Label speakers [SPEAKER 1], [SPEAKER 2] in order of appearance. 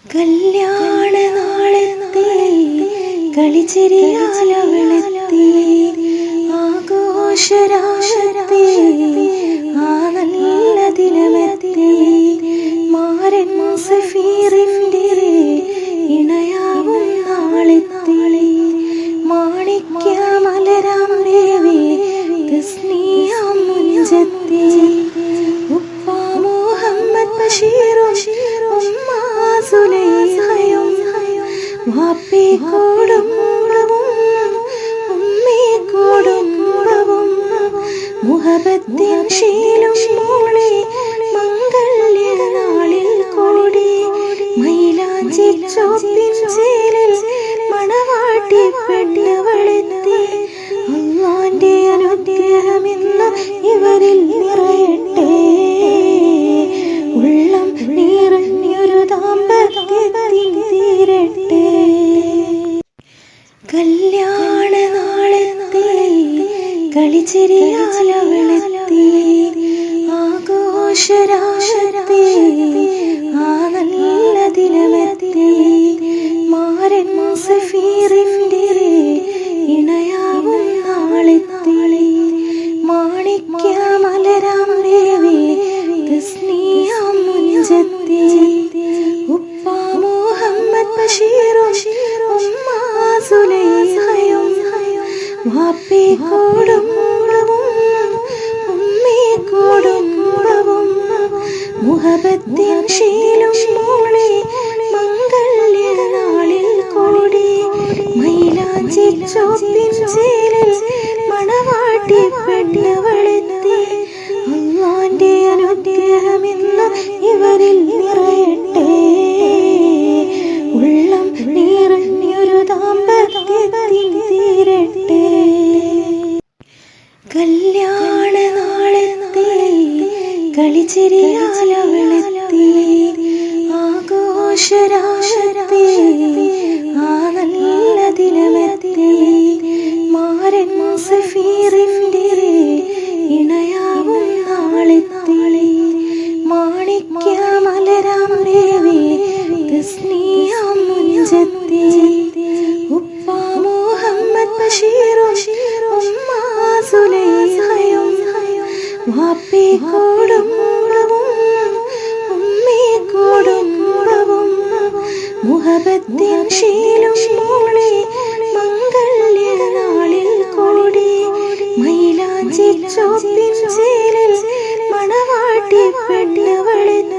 [SPEAKER 1] കല്യാണ നാളെത്തി കളിച്ചിരിയാലവളെത്തി ആഘോഷരാശത്തി ആ നല്ല ദിനമെത്തി മാരൻ സഫീറിന്റെ ഇണയാവും നാളെത്തി മാണിക്യ മലരാം ദേവി തസ്നിയാം മുഞ്ചത്തി ഉപ്പ മുഹമ്മദ് ബഷീറും ഉമ്മ സുലൈഖയും വാപ്പി കുടുംബവും ഉമ്മി കുടുംബവും മുഹബത്തിൻ ശീലും മോളെ മംഗല്യ നാളിൽ കൂടി മൈലാഞ്ചി ചോപ്പിൻ ചേലിൽ മണവാട്ടി പെണ്ണവളെത്തി അല്ലാന്റെ അനുഗ്രഹമെന്ന് ഇവരിൽ നിറയട്ടെ ഉള്ളം നിറഞ്ഞൊരു ദാമ്പത്യത്തിൻ തീരട്ടെ കല്യാണ നാളെത്തി കളിച്ചിരിയാലവളെത്തി ആഘോഷരാശത്തി ആ നല്ല ദിനമെത്തി മാരൻ സഫീറിന്റെ ഇണയാവും നാളെത്തി മാണിക്യ മലരാം ദേവി തസ്നിയാം മുഞ്ചത്തി ഉപ്പ മുഹമ്മദ് ബഷീറും ഉമ്മ സുലൈഖയും വാപ്പി കുടുംബവും ഉമ്മി കുടുംബവും മുഹബത്തിൻ ശീലും മോളെ മംഗല്യ നാളിൽ കൂടി മൈലാഞ്ചി ചോപ്പിൻ ചേലിൽ മണവാട്ടി പെണ്ണവളെത്തി അല്ലാന്റെ അനുഗ്രഹമെന്ന് ഇവരിൽ നിറയട്ടെ ഉള്ളം നിറഞ്ഞൊരു ദാമ്പത്യത്തിൻ തീരട്ടെ കല്യാണ നാളെത്തി കളിച്ചിരിയാലവളെത്തി ആഘോഷരാശത്തി ആ നല്ല ദിനമെത്തി മാരൻ സഫീറിന്റെ ഇണയാവും നാളെത്തി മാണിക്യ മലരാം ദേവി തസ്നിയാം മുഞ്ചത്തി ഉപ്പ മുഹമ്മദ് ബഷീറും ഉമ്മ സുലൈഖയും വാപ്പി കുടുംബവും ഉമ്മി കുടുംബവും മുഹബത്തിൻ ശീലും മോളെ മംഗല്യ നാളിൽ കൂടി മൈലാഞ്ചി ചോപ്പിൻ ചേലിൽ മണവാട്ടി പെണ്ണവളെത്തി